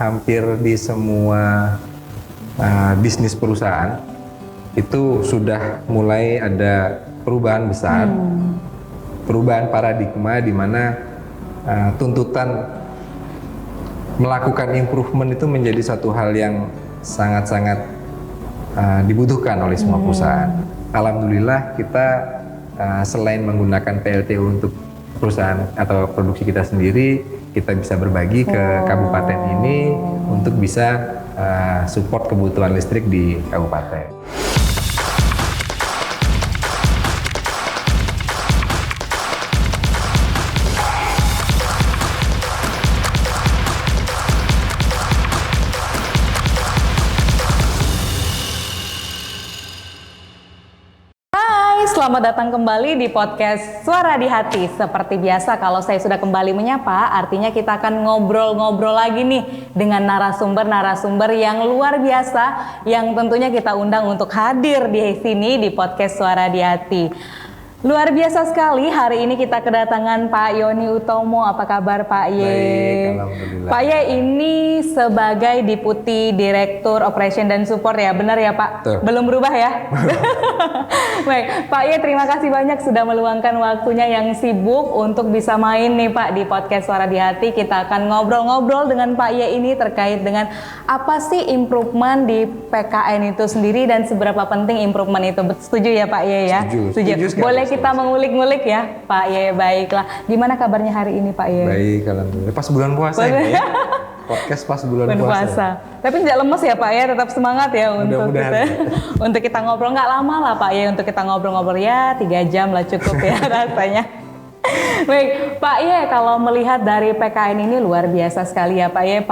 hampir di semua bisnis perusahaan itu sudah mulai ada perubahan besar, perubahan paradigma di mana tuntutan melakukan improvement itu menjadi satu hal yang sangat-sangat dibutuhkan oleh semua perusahaan. Alhamdulillah kita selain menggunakan PLTU untuk perusahaan atau produksi kita sendiri, kita bisa berbagi ke kabupaten ini untuk bisa support kebutuhan listrik di kabupaten. Selamat datang kembali di podcast Suara di Hati. Seperti biasa kalau saya sudah kembali menyapa, artinya kita akan ngobrol-ngobrol lagi nih dengan narasumber-narasumber yang luar biasa yang tentunya kita undang untuk hadir di sini di podcast Suara di Hati. Luar biasa sekali, hari ini kita kedatangan Pak Yoni Utomo. Apa kabar Pak Ye? Baik, alhamdulillah. Pak Ye ini sebagai Deputi Direktur Operation dan Support ya, benar ya Pak? Tuh. Belum berubah ya? Baik, Pak Ye terima kasih banyak sudah meluangkan waktunya yang sibuk untuk bisa main nih Pak di podcast Suara di Hati. Kita akan ngobrol-ngobrol dengan Pak Ye ini terkait dengan apa sih improvement di PKN itu sendiri dan seberapa penting improvement itu. Setuju ya Pak Ye ya? Setuju sekali. Boleh kita mengulik-ngulik ya Pak Ye, baiklah. Gimana kabarnya hari ini Pak Ye? Baik, alhamdulillah. Pas bulan puasa ini ya. Podcast pas bulan puasa. Tapi tidak lemes ya Pak Ye, tetap semangat ya untuk kita, untuk kita ngobrol. Nggak lama lah Pak Ye, untuk kita ngobrol-ngobrol ya 3 jam lah cukup ya rasanya. Baik, Pak Ye, kalau melihat dari PKN ini luar biasa sekali ya Pak Ye.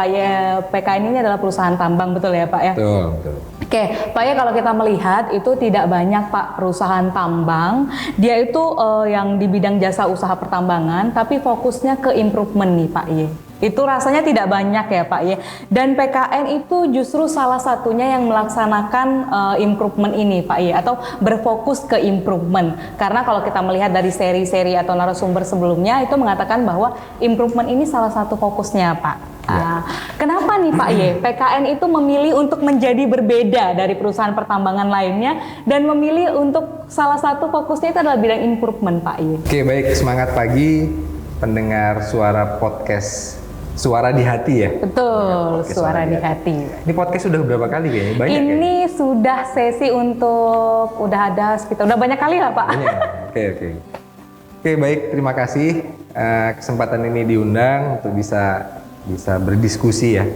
PKN ini adalah perusahaan tambang, betul ya Pak ya? Betul. Oke, Pak Ye, kalau kita melihat itu tidak banyak Pak perusahaan tambang. Dia itu yang di bidang jasa usaha pertambangan, tapi fokusnya ke improvement nih Pak Ye. Itu rasanya tidak banyak ya Pak Ye. Dan PKN itu justru salah satunya yang melaksanakan improvement ini Pak Ye, atau berfokus ke improvement. Karena kalau kita melihat dari seri-seri atau narasumber sebelumnya itu mengatakan bahwa improvement ini salah satu fokusnya Pak. Kenapa nih Pak Ye, PKN itu memilih untuk menjadi berbeda dari perusahaan pertambangan lainnya dan memilih untuk salah satu fokusnya itu adalah bidang improvement Pak Ye? Oke, baik, semangat pagi pendengar suara podcast Suara di Hati ya? Betul, Suara di Hati. Ini podcast sudah berapa kali kayaknya? Banyak ini kayaknya? Sudah sesi untuk, udah ada sekitar, udah banyak kali lah Pak. Banyak. Oke, baik, terima kasih kesempatan ini diundang untuk bisa berdiskusi ya.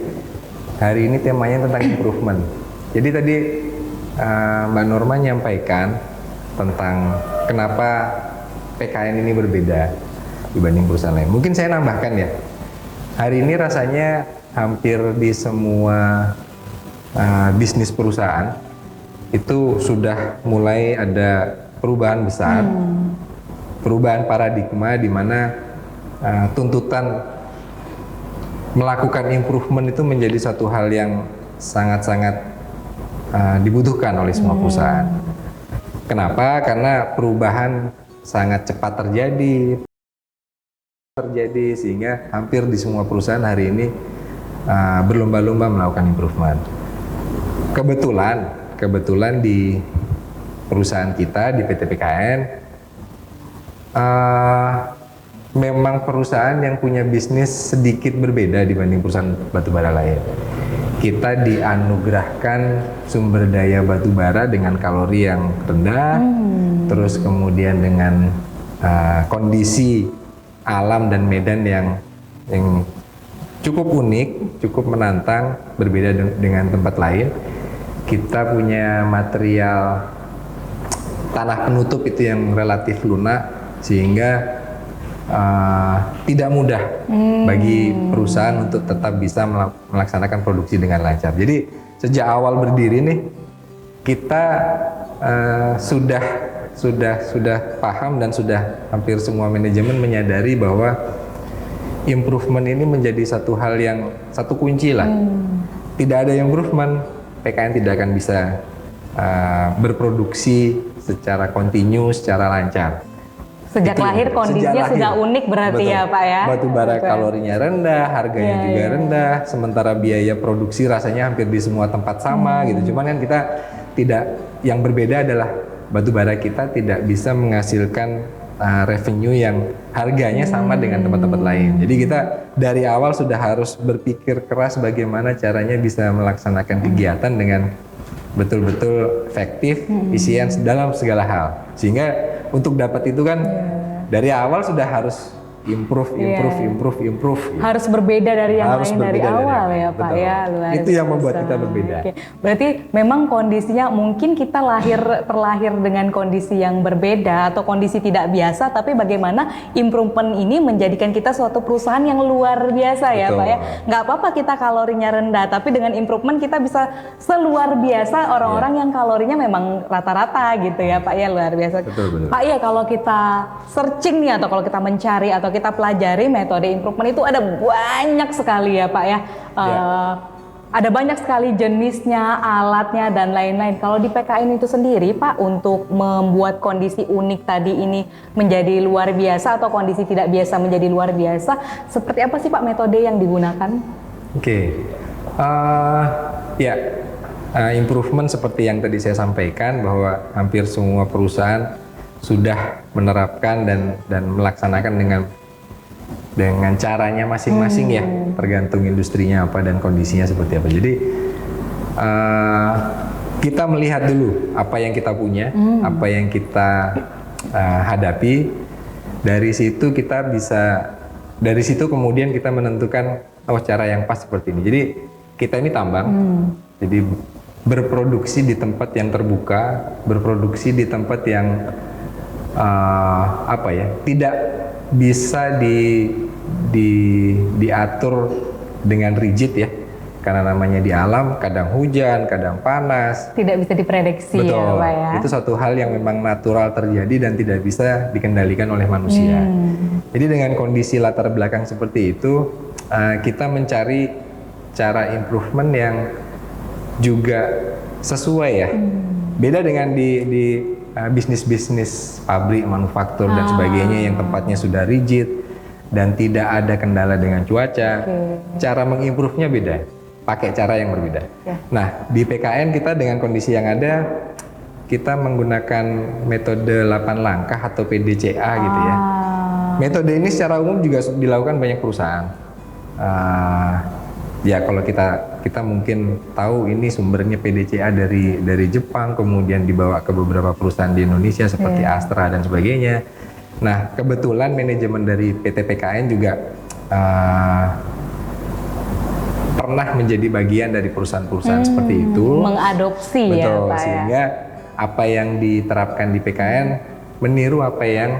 Hari ini temanya tentang improvement. Jadi tadi Mbak Norma nyampaikan tentang kenapa PKN ini berbeda dibanding perusahaan lain. Mungkin saya nambahkan ya. Hari ini rasanya hampir di semua bisnis perusahaan itu sudah mulai ada perubahan besar, perubahan paradigma di mana tuntutan melakukan improvement itu menjadi satu hal yang sangat-sangat dibutuhkan oleh semua perusahaan. Kenapa? Karena perubahan sangat cepat terjadi sehingga hampir di semua perusahaan hari ini berlomba-lomba melakukan improvement. Kebetulan di perusahaan kita di PT PKN memang perusahaan yang punya bisnis sedikit berbeda dibanding perusahaan batubara lain. Kita dianugerahkan sumber daya batubara dengan kalori yang rendah, terus kemudian dengan kondisi alam dan medan yang cukup unik, cukup menantang, berbeda dengan tempat lain. Kita punya material tanah penutup itu yang relatif lunak, sehingga tidak mudah bagi perusahaan untuk tetap bisa melaksanakan produksi dengan lancar. Jadi sejak awal berdiri nih kita sudah paham dan sudah hampir semua manajemen menyadari bahwa improvement ini menjadi satu hal yang satu kunci lah. Tidak ada improvement, PKN tidak akan bisa berproduksi secara kontinu, secara lancar. Sejak Itu yang lahir berbeda. kondisinya Sejak sudah lahir. unik berarti Betul. ya Pak ya? Batu bara Betul. kalorinya rendah, harganya Iya, juga iya. rendah, sementara biaya produksi rasanya hampir di semua tempat sama gitu. Cuman kan kita tidak, yang berbeda adalah batu bara kita tidak bisa menghasilkan revenue yang harganya sama dengan tempat-tempat lain. Jadi kita dari awal sudah harus berpikir keras bagaimana caranya bisa melaksanakan kegiatan dengan betul-betul efektif, efisien dalam segala hal. Sehingga untuk dapat itu kan dari awal sudah harus improve gitu. Harus berbeda dari yang Harus lain dari berbeda dari awal yang ya lain. Pak Betul. ya. Luar Itu yang membuat biasa. kita berbeda. Oke. Berarti memang kondisinya mungkin kita terlahir dengan kondisi yang berbeda atau kondisi tidak biasa, tapi bagaimana improvement ini menjadikan kita suatu perusahaan yang luar biasa ya Betul. Pak ya. Nggak apa-apa kita kalorinya rendah, tapi dengan improvement kita bisa seluar biasa orang-orang yang kalorinya memang rata-rata gitu ya Pak ya, luar biasa. Betul. Pak ya, kalau kita searching nih atau kalau kita mencari atau kita pelajari metode improvement itu ada banyak sekali ya Pak ya. Ada banyak sekali jenisnya, alatnya dan lain-lain. Kalau di PKN itu sendiri Pak, untuk membuat kondisi unik tadi ini menjadi luar biasa atau kondisi tidak biasa menjadi luar biasa, seperti apa sih Pak metode yang digunakan? Oke. Improvement seperti yang tadi saya sampaikan bahwa hampir semua perusahaan sudah menerapkan dan melaksanakan dengan caranya masing-masing ya, tergantung industrinya apa dan kondisinya seperti apa. Jadi kita melihat dulu apa yang kita punya, apa yang kita hadapi. Dari situ kita bisa, dari situ kemudian kita menentukan cara yang pas seperti ini. Jadi kita ini tambang, jadi berproduksi di tempat yang terbuka, berproduksi di tempat yang tidak bisa diatur dengan rigid ya, karena namanya di alam, kadang hujan, kadang panas. Tidak bisa diprediksi. Betul. Ya Pak ya. Itu suatu hal yang memang natural terjadi dan tidak bisa dikendalikan oleh manusia. Jadi dengan kondisi latar belakang seperti itu, kita mencari cara improvement yang juga sesuai ya. Beda dengan di bisnis-bisnis pabrik, manufaktur dan sebagainya yang tempatnya sudah rigid dan tidak ada kendala dengan cuaca. Cara mengimprove-nya beda, pakai cara yang berbeda. Nah, di PKN kita dengan kondisi yang ada, kita menggunakan metode 8 langkah atau PDCA gitu ya. Metode ini secara umum juga dilakukan banyak perusahaan. Ya kalau kita mungkin tahu ini sumbernya PDCA dari Jepang, kemudian dibawa ke beberapa perusahaan di Indonesia seperti Astra dan sebagainya. Nah kebetulan manajemen dari PT PKN juga pernah menjadi bagian dari perusahaan-perusahaan seperti itu. Mengadopsi. Betul, ya Pak sehingga apa yang diterapkan di PKN meniru apa yang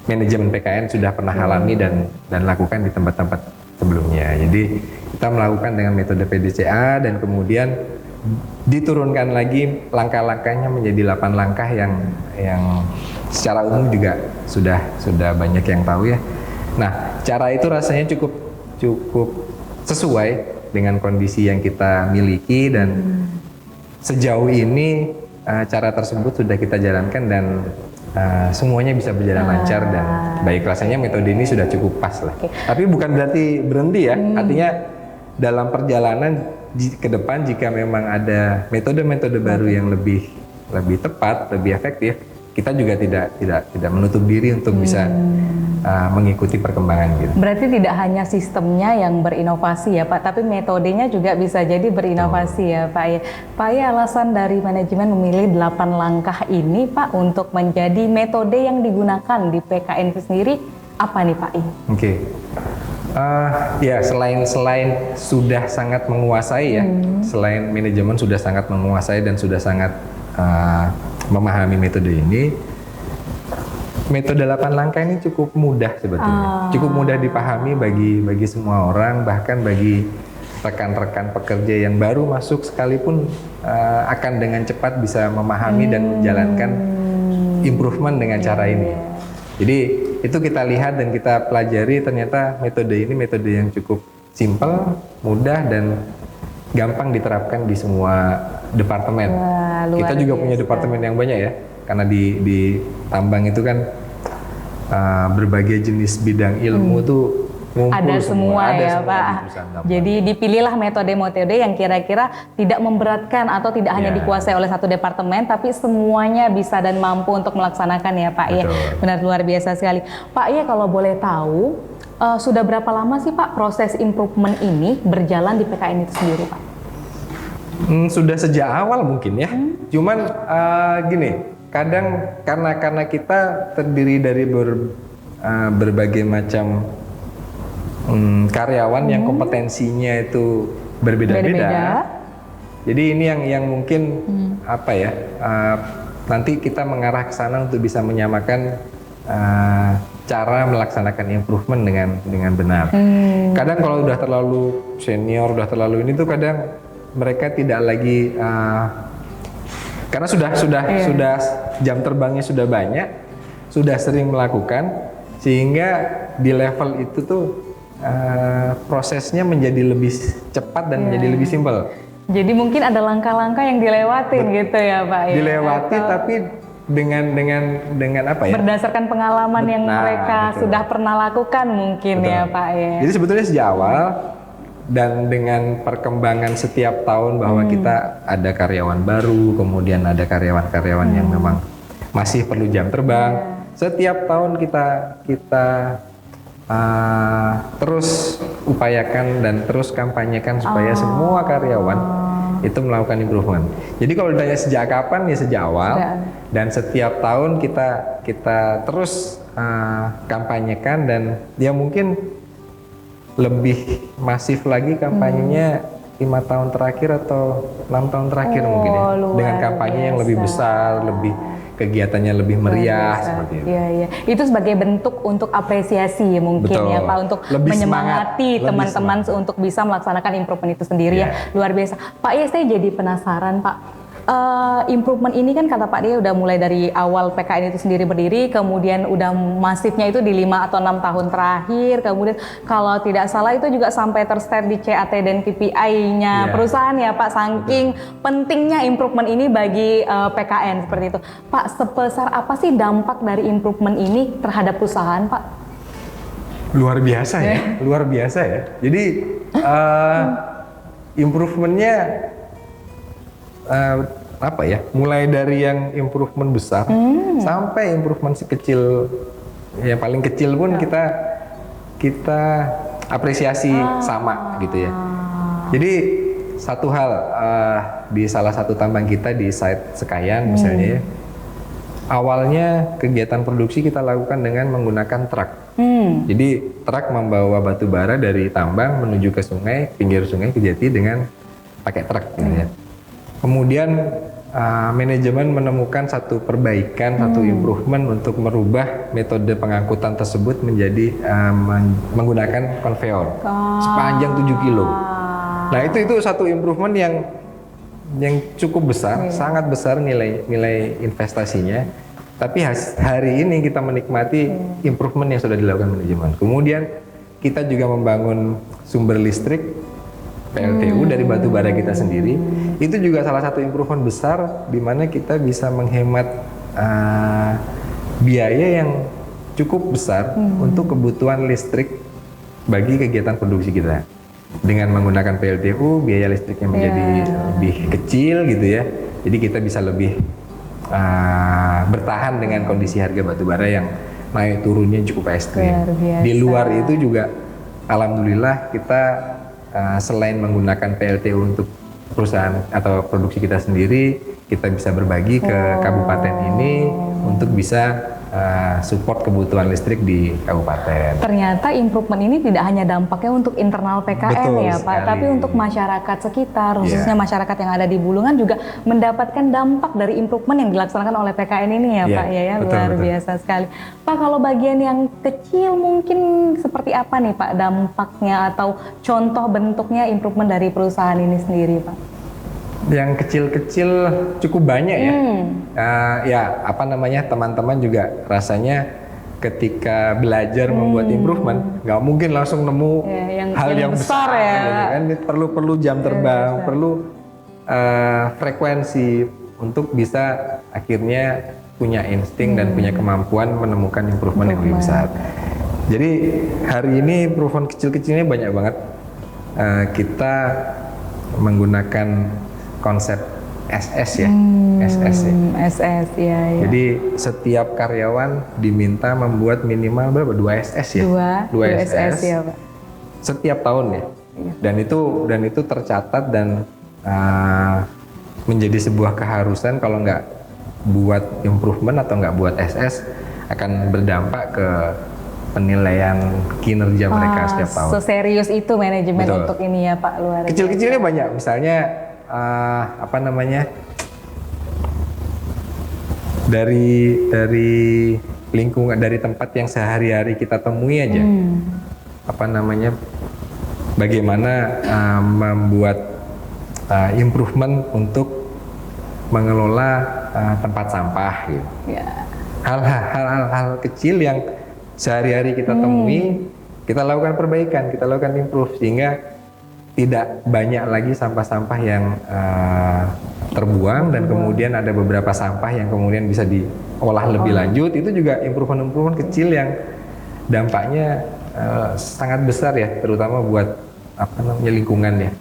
manajemen PKN sudah pernah alami dan lakukan di tempat-tempat sebelumnya. Jadi kita melakukan dengan metode PDCA dan kemudian diturunkan lagi langkah-langkahnya menjadi 8 langkah yang secara umum juga sudah banyak yang tahu ya. Nah, cara itu rasanya cukup sesuai dengan kondisi yang kita miliki dan sejauh ini cara tersebut sudah kita jalankan dan semuanya bisa berjalan lancar dan baik. Rasanya metode ini sudah cukup pas lah. Tapi bukan berarti berhenti ya. Artinya dalam perjalanan ke depan jika memang ada metode-metode baru yang lebih tepat, lebih efektif, kita juga tidak menutup diri untuk bisa mengikuti perkembangan gitu. Berarti tidak hanya sistemnya yang berinovasi ya Pak, tapi metodenya juga bisa jadi berinovasi ya Pak ya. Pak ya, alasan dari manajemen memilih 8 langkah ini Pak untuk menjadi metode yang digunakan di PKN itu sendiri apa nih Pak? Oke. Ya selain sudah sangat menguasai ya, selain manajemen sudah sangat menguasai dan sudah sangat memahami metode ini. Metode 8 langkah ini cukup mudah sebetulnya, cukup mudah dipahami bagi semua orang, bahkan bagi rekan-rekan pekerja yang baru masuk sekalipun akan dengan cepat bisa memahami dan menjalankan improvement dengan cara ini. Jadi itu kita lihat dan kita pelajari, ternyata metode ini metode yang cukup simpel, mudah dan gampang diterapkan di semua departemen. Kita juga punya departemen yang banyak ya. karena di tambang itu kan berbagai jenis bidang ilmu tuh ngumpul Ada semua ada ya semua Pak. di perusahaan tambang. Jadi dipilihlah metode-metode yang kira-kira tidak memberatkan atau tidak hanya Ya. dikuasai oleh satu departemen, tapi semuanya bisa dan mampu untuk melaksanakan ya Pak ya. Betul. Benar luar biasa sekali. Pak ya, kalau boleh tahu, sudah berapa lama sih Pak proses improvement ini berjalan di PKN itu sendiri Pak? Sudah sejak awal mungkin ya. Cuman gini, kadang karena kita terdiri dari berbagai macam karyawan yang kompetensinya itu berbeda-beda. Jadi ini yang mungkin apa ya? Nanti kita mengarah ke sana untuk bisa menyamakan cara melaksanakan improvement dengan benar. Kadang kalau udah terlalu senior, udah terlalu ini tuh kadang mereka tidak lagi karena sudah jam terbangnya sudah banyak, sudah sering melakukan, sehingga di level itu tuh prosesnya menjadi lebih cepat dan menjadi lebih simpel. Jadi mungkin ada langkah-langkah yang dilewatin gitu ya Pak ya. Dilewati Atau tapi dengan apa ya? berdasarkan pengalaman yang Nah, mereka betul. sudah pernah lakukan mungkin ya Pak ya. Jadi sebetulnya sejak awal dan dengan perkembangan setiap tahun bahwa kita ada karyawan baru, kemudian ada karyawan-karyawan yang memang masih perlu jam terbang. Setiap tahun kita terus upayakan dan terus kampanyekan supaya semua karyawan itu melakukan improvement. Jadi kalau ditanya sejak kapan, ya sejak awal. Dan setiap tahun kita terus kampanyekan, dan ya mungkin lebih masif lagi kampanyenya 5 tahun terakhir atau 6 tahun terakhir mungkin ya, luar dengan kampanye yang lebih biasa. besar, lebih kegiatannya lebih meriah seperti itu. Iya, iya. Itu sebagai bentuk untuk apresiasi mungkin Betul. ya Pak, untuk Lebih menyemangati semangat, teman-teman untuk bisa melaksanakan improvement itu sendiri ya. Luar biasa. Pak ya, saya jadi penasaran Pak. Improvement ini kan kata Pak dia udah mulai dari awal PKN itu sendiri berdiri, kemudian udah masifnya itu di 5 atau 6 tahun terakhir, kemudian kalau tidak salah itu juga sampai terstep di CAT dan KPI-nya perusahaan ya Pak, saking pentingnya improvement ini bagi PKN seperti itu. Pak, sebesar apa sih dampak dari improvement ini terhadap perusahaan Pak? Luar biasa ya, luar biasa ya. Jadi improvementnya apa ya? Mulai dari yang improvement besar sampai improvement sekecil, yang paling kecil pun kita apresiasi sama gitu ya. Jadi satu hal di salah satu tambang kita di site Sekayan misalnya ya, awalnya kegiatan produksi kita lakukan dengan menggunakan truk. Jadi truk membawa batu bara dari tambang menuju ke sungai, pinggir sungai Kejati dengan pakai truk gitu ya. Kemudian manajemen menemukan satu perbaikan, satu improvement untuk merubah metode pengangkutan tersebut menjadi menggunakan konveyor sepanjang 7 kilo. Nah itu satu improvement yang cukup besar, sangat besar nilai investasinya. Tapi hari ini kita menikmati improvement yang sudah dilakukan manajemen. Kemudian kita juga membangun sumber listrik PLTU dari batu bara kita sendiri. Itu juga salah satu improvement besar di mana kita bisa menghemat biaya yang cukup besar untuk kebutuhan listrik bagi kegiatan produksi kita. Dengan menggunakan PLTU, biaya listriknya menjadi lebih kecil gitu ya. Jadi kita bisa lebih bertahan dengan kondisi harga batu bara yang naik turunnya cukup ekstrim. Di luar itu juga alhamdulillah kita selain menggunakan PLTU untuk perusahaan atau produksi kita sendiri, kita bisa berbagi ke kabupaten ini untuk bisa support kebutuhan listrik di kabupaten. Ternyata improvement ini tidak hanya dampaknya untuk internal PKN Betul ya Pak, sekali. tapi untuk masyarakat sekitar, khususnya masyarakat yang ada di Bulungan juga mendapatkan dampak dari improvement yang dilaksanakan oleh PKN ini ya Pak ya, luar biasa sekali. Pak, kalau bagian yang kecil mungkin seperti apa nih Pak dampaknya atau contoh bentuknya improvement dari perusahaan ini sendiri Pak? Yang kecil-kecil cukup banyak ya. Ya apa namanya, teman-teman juga rasanya ketika belajar membuat improvement nggak mungkin langsung nemu hal yang besar ya. Gitu kan. Perlu jam terbang, perlu frekuensi untuk bisa akhirnya punya insting dan punya kemampuan menemukan improvement yang lebih besar. Jadi hari ini improvement kecil-kecilnya banyak banget. Kita menggunakan konsep SS ya, SS ya. SS ya. Jadi setiap karyawan diminta membuat minimal berapa? 2 SS ya? 2 SS ya Pak. Setiap tahun ya. Dan itu tercatat dan menjadi sebuah keharusan. Kalau nggak buat improvement atau nggak buat SS akan berdampak ke penilaian kinerja mereka setiap tahun. Serius itu manajemen untuk ini ya Pak, luar biasa. Kecil-kecilnya banyak, misalnya dari lingkungan, dari tempat yang sehari-hari kita temui aja, bagaimana membuat improvement untuk mengelola tempat sampah gitu. Hal-hal kecil yang sehari-hari kita temui, kita lakukan perbaikan, kita lakukan improve sehingga tidak banyak lagi sampah-sampah yang terbuang dan kemudian ada beberapa sampah yang kemudian bisa diolah lebih lanjut. Itu juga improvement kecil yang dampaknya sangat besar ya, terutama buat lingkungan ya.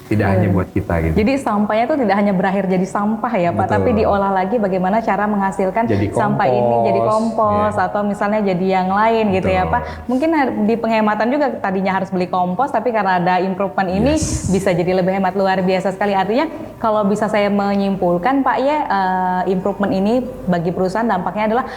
Tidak hanya buat kita gitu. Jadi sampahnya itu tidak hanya berakhir jadi sampah ya Pak, tapi diolah lagi bagaimana cara menghasilkan sampah ini jadi kompos atau misalnya jadi yang lain gitu ya Pak. Mungkin di penghematan juga tadinya harus beli kompos, tapi karena ada improvement ini bisa jadi lebih hemat, luar biasa sekali. Artinya kalau bisa saya menyimpulkan Pak ya, improvement ini bagi perusahaan dampaknya adalah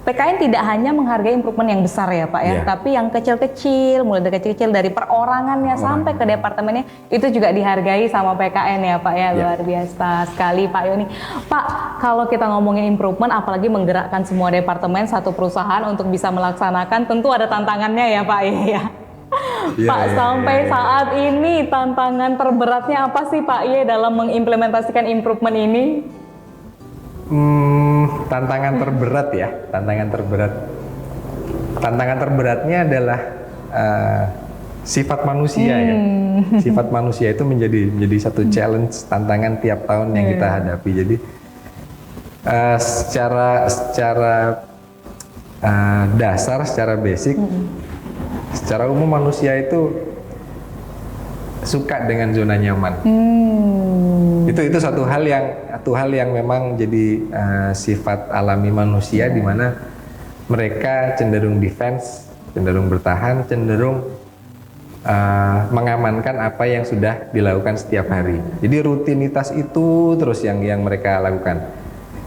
PKN tidak hanya menghargai improvement yang besar ya Pak ya, tapi yang kecil-kecil, mulai dari kecil-kecil dari perorangannya sampai ke departemennya itu juga dihargai sama PKN ya Pak ya, luar biasa sekali Pak Yoni. Pak, kalau kita ngomongin improvement, apalagi menggerakkan semua departemen satu perusahaan untuk bisa melaksanakan, tentu ada tantangannya ya Pak ya. Pak, sampai saat ini tantangan terberatnya apa sih Pak Ye dalam mengimplementasikan improvement ini? Tantangan terberat ya, tantangan terberatnya adalah sifat manusia ya. Sifat manusia itu menjadi satu challenge, tantangan tiap tahun yang kita hadapi. Jadi secara dasar, secara basic, secara umum manusia itu suka dengan zona nyaman. Itu satu hal yang memang jadi sifat alami manusia, di mana mereka cenderung defense, cenderung bertahan, cenderung mengamankan apa yang sudah dilakukan setiap hari. Jadi rutinitas itu terus yang mereka lakukan.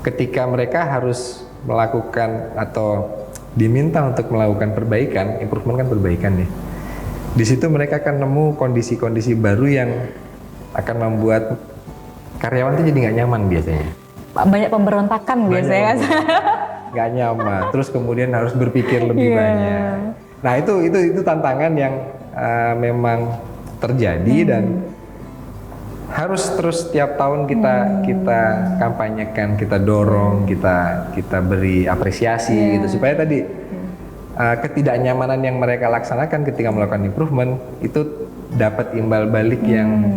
Ketika mereka harus melakukan atau diminta untuk melakukan perbaikan, improvement kan perbaikan nih. Di situ mereka akan nemu kondisi-kondisi baru yang akan membuat karyawan itu jadi nggak nyaman biasanya. Banyak pemberontakan biasanya kan. Nggak nyaman, terus kemudian harus berpikir lebih banyak. Nah itu tantangan yang memang terjadi dan harus terus setiap tahun kita kampanyekan, kita dorong, kita beri apresiasi gitu, supaya tadi ketidaknyamanan yang mereka laksanakan ketika melakukan improvement itu dapat imbal balik yang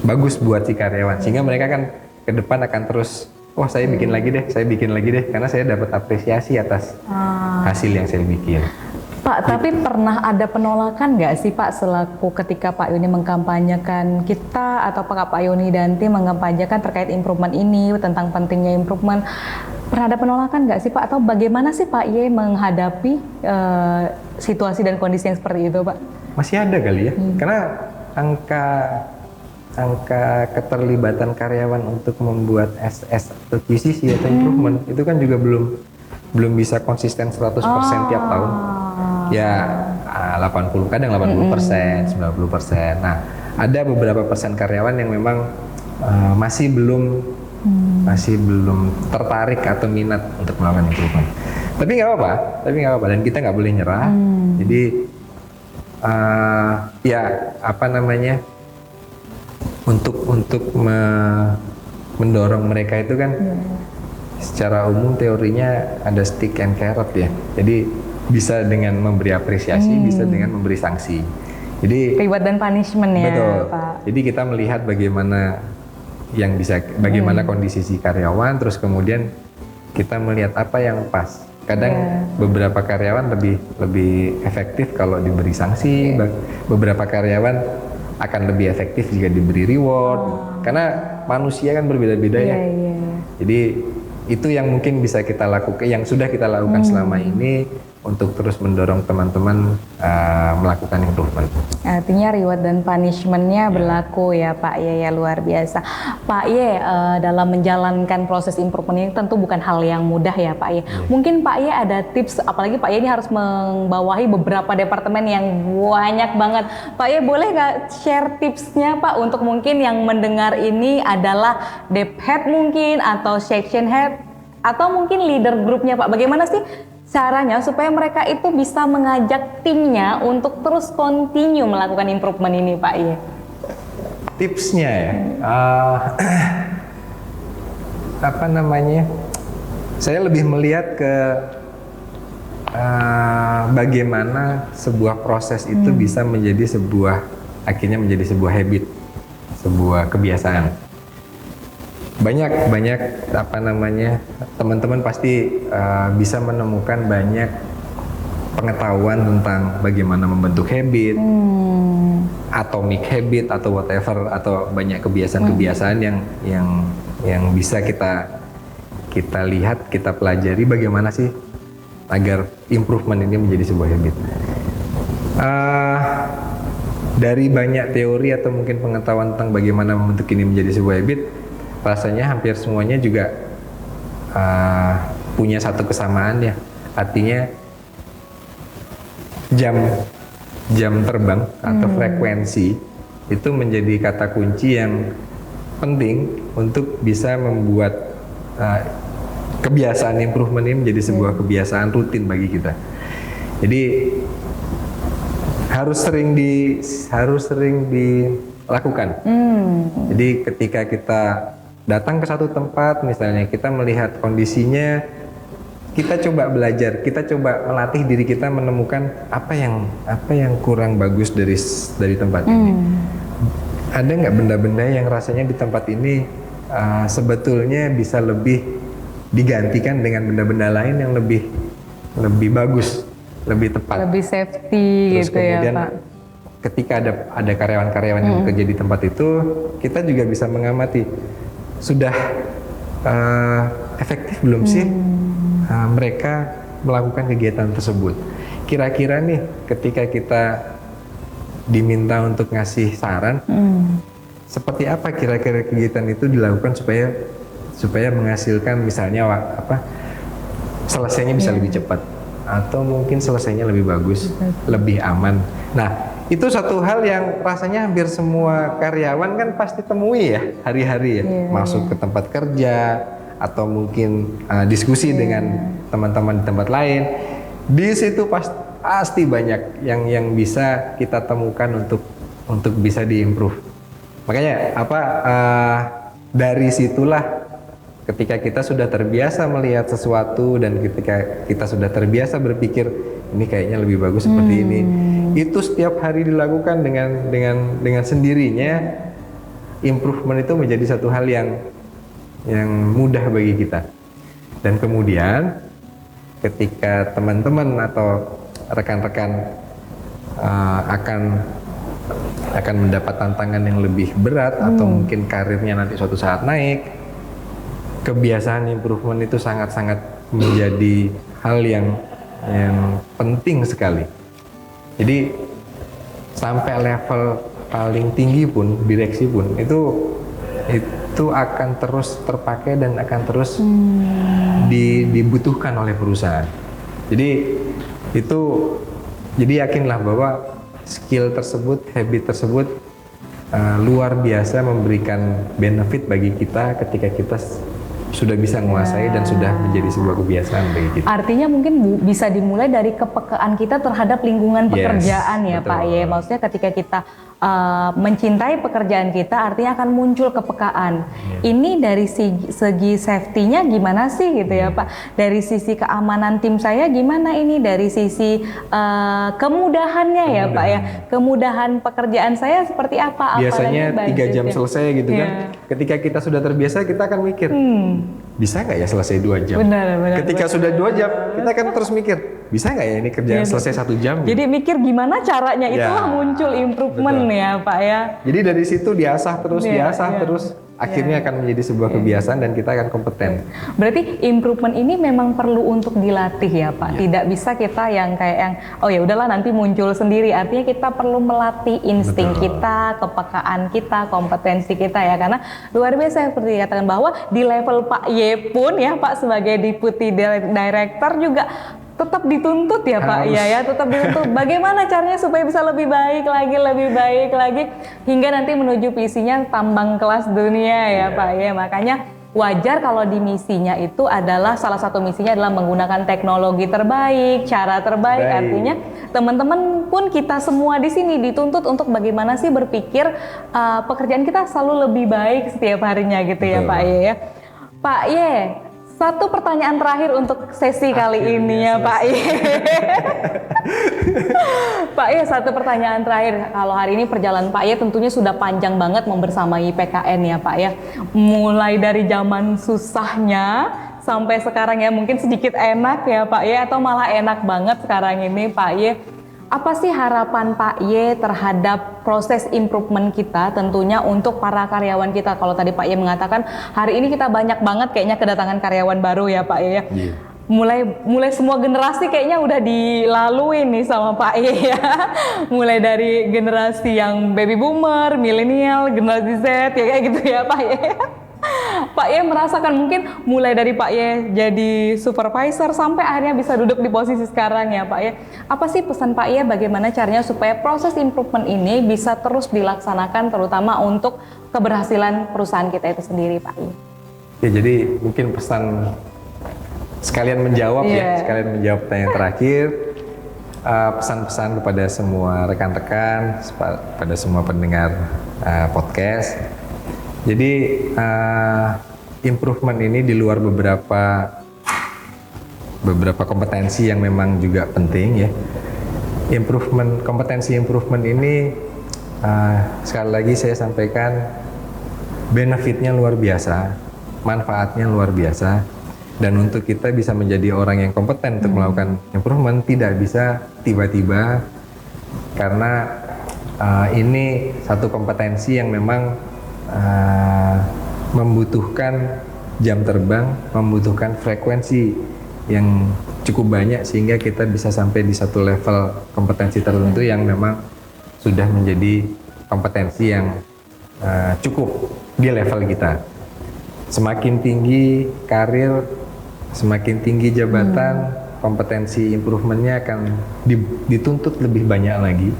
bagus buat si karyawan, sehingga mereka kan ke depan akan terus, wah saya bikin lagi deh, karena saya dapat apresiasi atas hasil yang saya bikin. Pak, tapi pernah ada penolakan nggak sih Pak selaku ketika Pak Yoni mengkampanyekan kita atau Pak Yoni dan tim mengkampanyekan terkait improvement ini, tentang pentingnya improvement? Pernah ada penolakan nggak sih Pak? Atau bagaimana sih Pak Ye menghadapi situasi dan kondisi yang seperti itu Pak? Masih ada kali ya, karena angka keterlibatan karyawan untuk membuat SS atau QCC atau improvement itu kan juga belum bisa konsisten 100% tiap tahun. Ya 80, kadang 80%, 90%. Nah, ada beberapa persen karyawan yang memang masih belum tertarik atau minat untuk melakukan improvement. Tapi nggak apa-apa, dan kita nggak boleh nyerah. Jadi untuk mendorong mereka itu kan secara umum teorinya ada stick and carrot ya. Jadi bisa dengan memberi apresiasi, bisa dengan memberi sanksi. Jadi reward dan punishment ya, betul. Pak. Jadi kita melihat bagaimana yang bisa bagaimana kondisi si karyawan, terus kemudian kita melihat apa yang pas. Kadang beberapa karyawan lebih efektif kalau diberi sanksi, beberapa karyawan akan lebih efektif jika diberi reward. Karena manusia kan berbeda-beda ya. Jadi itu yang mungkin bisa kita lakukan, yang sudah kita lakukan selama ini untuk terus mendorong teman-teman melakukan improvement. Artinya reward dan punishment-nya berlaku ya Pak Ye, ya luar biasa. Pak Ye, dalam menjalankan proses improvement ini tentu bukan hal yang mudah ya Pak Ye. Mungkin Pak Ye ada tips, apalagi Pak Ye ini harus membawahi beberapa departemen yang banyak banget. Pak Ye boleh nggak share tipsnya Pak untuk mungkin yang mendengar ini adalah dep head mungkin atau section head atau mungkin leader grupnya Pak. Bagaimana sih caranya supaya mereka itu bisa mengajak timnya untuk terus continue melakukan improvement ini Pak Ye? Tipsnya ya, apa namanya? Saya lebih melihat ke bagaimana sebuah proses itu bisa menjadi akhirnya menjadi sebuah habit, sebuah kebiasaan. Banyak apa namanya, teman-teman pasti bisa menemukan banyak pengetahuan tentang bagaimana membentuk habit, atomic habit atau whatever, atau banyak kebiasaan-kebiasaan yang bisa kita lihat, kita pelajari bagaimana sih agar improvement ini menjadi sebuah habit. Dari banyak teori atau mungkin pengetahuan tentang bagaimana membentuk ini menjadi sebuah habit, rasanya hampir semuanya juga punya satu kesamaan ya. Artinya jam terbang atau frekuensi itu menjadi kata kunci yang penting untuk bisa membuat kebiasaan improvement ini menjadi sebuah kebiasaan rutin bagi kita. Jadi harus sering dilakukan. Jadi ketika kita datang ke satu tempat, misalnya kita melihat kondisinya, kita coba belajar, kita coba melatih diri kita menemukan apa yang kurang bagus dari tempat ini. Ada nggak benda-benda yang rasanya di tempat ini sebetulnya bisa lebih digantikan dengan benda-benda lain yang lebih bagus, lebih tepat, lebih safety. Terus gitu kemudian, ya Pak. ketika ada karyawan-karyawan yang bekerja di tempat itu, kita juga bisa mengamati sudah efektif belum sih mereka melakukan kegiatan tersebut. Kira-kira nih ketika kita diminta untuk ngasih saran, seperti apa kira-kira kegiatan itu dilakukan supaya menghasilkan misalnya selesainya bisa lebih cepat, atau mungkin selesainya lebih bagus, lebih aman. Nah, itu satu hal yang rasanya hampir semua karyawan kan pasti temui ya hari-hari ya, masuk ke tempat kerja atau mungkin diskusi dengan teman-teman di tempat lain. Di situ pasti banyak yang bisa kita temukan untuk bisa diimprove. Makanya dari situlah ketika kita sudah terbiasa melihat sesuatu dan ketika kita sudah terbiasa berpikir ini kayaknya lebih bagus seperti ini, itu setiap hari dilakukan dengan sendirinya, improvement itu menjadi satu hal yang mudah bagi kita. Dan kemudian ketika teman-teman atau rekan-rekan akan mendapat tantangan yang lebih berat atau mungkin karirnya nanti suatu saat naik, kebiasaan improvement itu sangat-sangat menjadi hal yang penting sekali. Jadi sampai level paling tinggi pun, direksi pun itu akan terus terpakai dan akan terus dibutuhkan oleh perusahaan. Jadi yakinlah bahwa skill tersebut, habit tersebut luar biasa memberikan benefit bagi kita ketika kita sudah bisa menguasai dan sudah menjadi sebuah kebiasaan bagi kita. Artinya mungkin bisa dimulai dari kepekaan kita terhadap lingkungan pekerjaan ya betul. Pak Ye. Maksudnya ketika kita mencintai pekerjaan kita, artinya akan muncul kepekaan. Ini dari segi safety-nya gimana sih gitu ya Pak? Dari sisi keamanan tim saya gimana ini? Dari sisi kemudahannya ya Pak ya? Kemudahan pekerjaan saya seperti apa? Biasanya Apalagi 3 jam budgetnya. selesai gitu kan. Ketika kita sudah terbiasa, kita akan mikir, bisa nggak ya selesai 2 jam? Benar. Ketika sudah 2 jam, kita akan terus mikir, bisa nggak ya ini kerjaan selesai 1 jam? Jadi mikir gimana caranya, itulah muncul improvement ya Pak ya. Jadi dari situ diasah terus, terus, akhirnya akan menjadi sebuah kebiasaan dan kita akan kompeten. Berarti improvement ini memang perlu untuk dilatih ya Pak. Tidak bisa kita yang kayak yang oh ya udahlah nanti muncul sendiri. Artinya kita perlu melatih insting kita, kepekaan kita, kompetensi kita ya. Karena luar biasa seperti dikatakan bahwa di level Pak Y pun ya Pak sebagai deputy director juga tetap dituntut ya Pak ya, tetap dituntut. Bagaimana caranya supaya bisa lebih baik lagi hingga nanti menuju visinya tambang kelas dunia ya Pak ya. Makanya wajar kalau di misinya itu adalah salah satu misinya adalah menggunakan teknologi terbaik, cara terbaik. Artinya teman-teman pun kita semua di sini dituntut untuk bagaimana sih berpikir pekerjaan kita selalu lebih baik setiap harinya gitu ya Pak Ye ya. Pak Ye, satu pertanyaan terakhir untuk sesi kali ini ya Pak Ye. Pak Ye, satu pertanyaan terakhir. Kalau hari ini perjalanan Pak Ye tentunya sudah panjang banget membersamai PKN ya Pak ya. Mulai dari zaman susahnya sampai sekarang ya mungkin sedikit enak ya Pak Ye, atau malah enak banget sekarang ini Pak Ye. Apa sih harapan Pak Y terhadap proses improvement kita tentunya untuk para karyawan kita? Kalau tadi Pak Y mengatakan hari ini kita banyak banget kayaknya kedatangan karyawan baru ya Pak Y ya. Mulai semua generasi kayaknya udah dilalui nih sama Pak Y ya. Mulai dari generasi yang baby boomer, milenial, generasi Z ya kayak gitu ya Pak Y. Pak Ye merasakan mungkin mulai dari Pak Ye jadi supervisor sampai akhirnya bisa duduk di posisi sekarang ya Pak Ye. Apa sih pesan Pak Ye bagaimana caranya supaya proses improvement ini bisa terus dilaksanakan terutama untuk keberhasilan perusahaan kita itu sendiri Pak Ye? Ya jadi mungkin pesan sekalian menjawab sekalian menjawab pertanyaan terakhir. Pesan-pesan kepada semua rekan-rekan, pada semua pendengar podcast. Jadi improvement ini di luar beberapa kompetensi yang memang juga penting ya. Kompetensi improvement ini sekali lagi saya sampaikan benefitnya luar biasa, manfaatnya luar biasa, dan untuk kita bisa menjadi orang yang kompeten untuk melakukan improvement tidak bisa tiba-tiba karena ini satu kompetensi yang memang membutuhkan jam terbang, membutuhkan frekuensi yang cukup banyak sehingga kita bisa sampai di satu level kompetensi tertentu yang memang sudah menjadi kompetensi yang cukup di level kita. Semakin tinggi karir, semakin tinggi jabatan, kompetensi improvementnya akan dituntut lebih banyak lagi.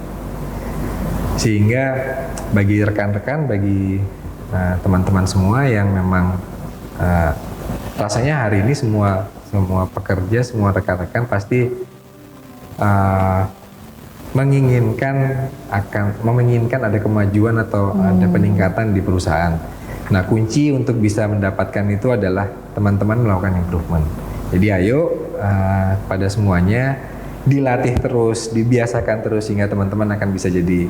Sehingga bagi rekan-rekan, bagi teman-teman semua yang memang rasanya hari ini semua pekerja, semua rekan-rekan pasti menginginkan ada kemajuan atau ada peningkatan di perusahaan. Nah, kunci untuk bisa mendapatkan itu adalah teman-teman melakukan improvement. Jadi ayo pada semuanya dilatih terus, dibiasakan terus sehingga teman-teman akan bisa jadi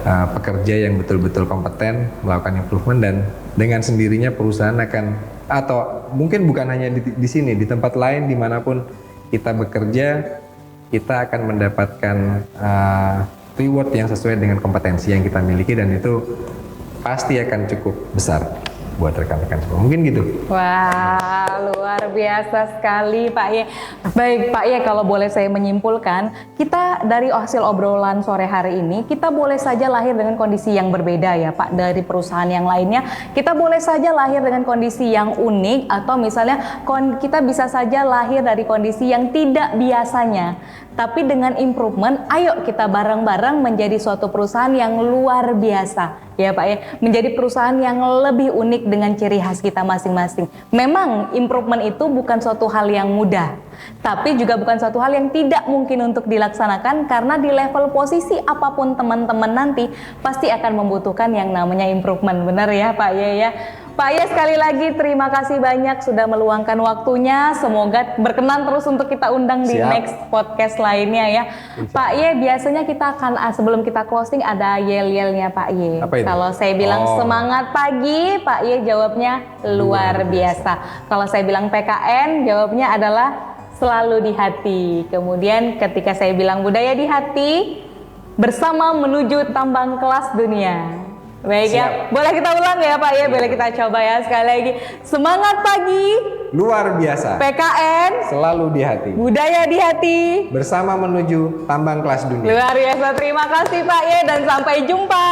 pekerja yang betul-betul kompeten melakukan improvement, dan dengan sendirinya perusahaan akan, atau mungkin bukan hanya di sini, di tempat lain dimanapun kita bekerja, kita akan mendapatkan reward yang sesuai dengan kompetensi yang kita miliki, dan itu pasti akan cukup besar buat rekan-rekan semua. Mungkin gitu. Wah, luar biasa sekali Pak Ye. Baik Pak Ye, kalau boleh saya menyimpulkan, kita dari hasil obrolan sore hari ini, kita boleh saja lahir dengan kondisi yang berbeda ya Pak dari perusahaan yang lainnya. Kita boleh saja lahir dengan kondisi yang unik, atau misalnya kita bisa saja lahir dari kondisi yang tidak biasanya. Tapi dengan improvement, ayo kita bareng-bareng menjadi suatu perusahaan yang luar biasa ya Pak ya, menjadi perusahaan yang lebih unik unik dengan ciri khas kita masing-masing. Memang improvement itu bukan suatu hal yang mudah, tapi juga bukan suatu hal yang tidak mungkin untuk dilaksanakan, karena di level posisi apapun teman-teman nanti pasti akan membutuhkan yang namanya improvement. Benar ya Pak Ye ya? Pak Ye, sekali lagi terima kasih banyak sudah meluangkan waktunya. Semoga berkenan terus untuk kita undang di Siap. next podcast lainnya ya. Pak Ye, biasanya kita akan sebelum kita closing ada yel-yelnya Pak Ye. Apa itu? Kalau saya bilang Oh. semangat pagi, Pak Ye jawabnya luar biasa. Kalau saya bilang PKN, jawabnya adalah selalu di hati. Kemudian ketika saya bilang budaya di hati, bersama menuju tambang kelas dunia. Baik ya, boleh kita ulang ya Pak ya, boleh kita coba ya sekali lagi. Semangat pagi, Luar biasa. PKN, Selalu di hati. budaya di hati. Bersama menuju tambang kelas dunia. Luar biasa, terima kasih Pak Ye dan sampai jumpa.